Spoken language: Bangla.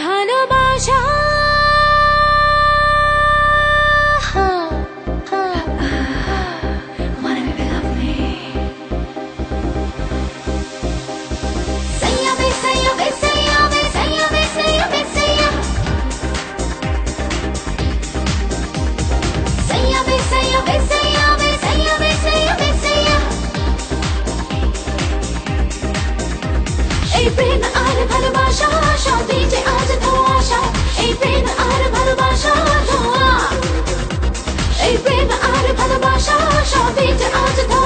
ভালোবাসা wanna be love me say ya be say ya be say ya be say ya be say ya be say ya say ya be say ya be say ya be say ya be say ya be say ya এই প্রেম আর ভালোবাসা সবই যে আজ ধোঁয়াশা এই প্রেম আর ভালোবাসা ধোঁয়া এই প্রেম আর ভালোবাসা সবই যে আজ ধোঁয়া